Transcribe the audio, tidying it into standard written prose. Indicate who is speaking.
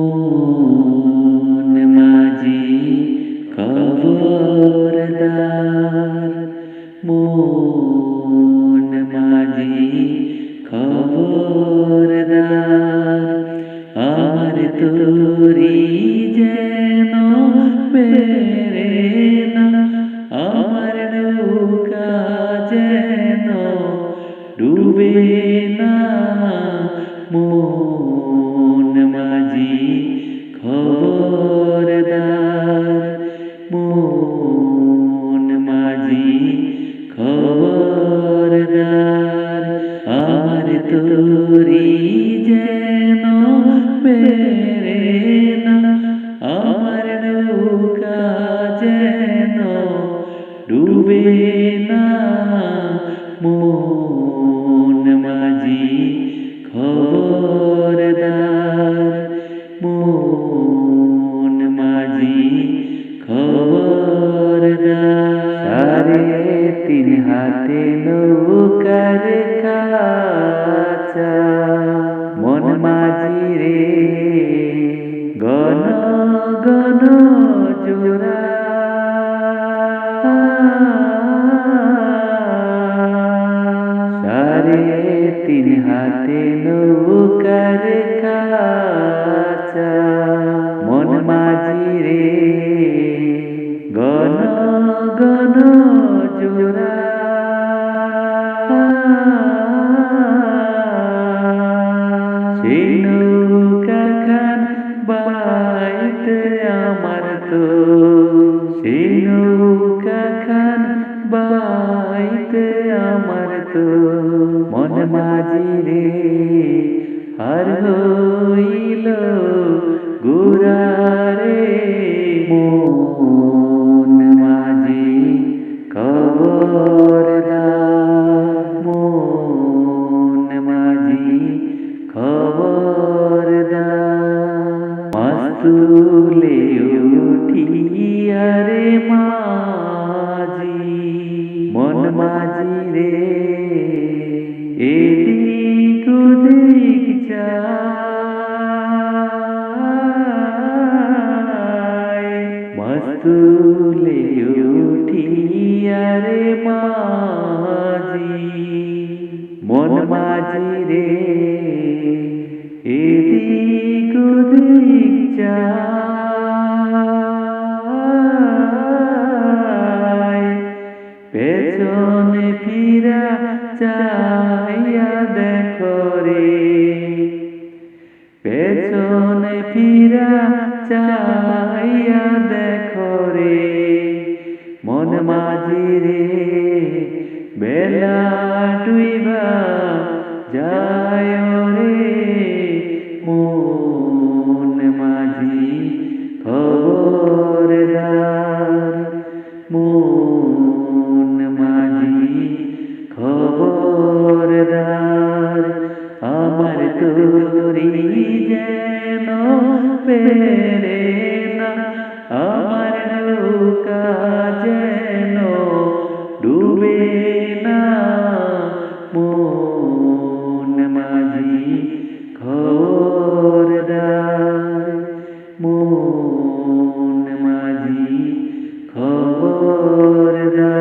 Speaker 1: মন মাঝি খবরদার, মন মাঝি খবরদার, আমার তোরি যেন বেরে না, আমার নৌকা যেন ডুবে না। মন মাঝি খবরদার, মন মাঝি খবরদার, আমার তোরি যেন বেরে না, আমার নৌকা যেন ডুবে না। মন মাঝি খবরদার, মন মাঝি খবরদার। সাড়ে তিন হাতে নৌকার খাঁচা, মন মাঝি রে গণ গণ জোড়া। সাড়ে তিন হাতে নৌকার খাঁচা, মন মাঝি রে গণ গণ জোড়া। সেই নৌকা খান বাইতে আমার তো, সেই নৌকা খান বাইতে আমার তো, মন মাঝি রে আর হইল গোরা রে। মন মাঝি খবরদার, মন মাঝি খবরদার। মাস্তুলে উঠিয়া রে মাঝি, মন মাঝি রে এদিক ওদিক যায়। মাস্তুলে উঠিয়া রে মাঝি, মন মাঝি রে এদিক ওদিক যায়। পেছনে ফিরা চাইয়া দেখো রে, পেছনে ফিরা চাইয়া দেখো রে, মন মাঝি রে বেলা ডুইবা যায় রে। মন মাঝি খবরদার, মন মাঝি খবরদার, আমার তোরি যেন বেরে না, আমার নৌকা যেন ডুবে না। মন মাঝি খবরদার, মন মাঝি খবরদার।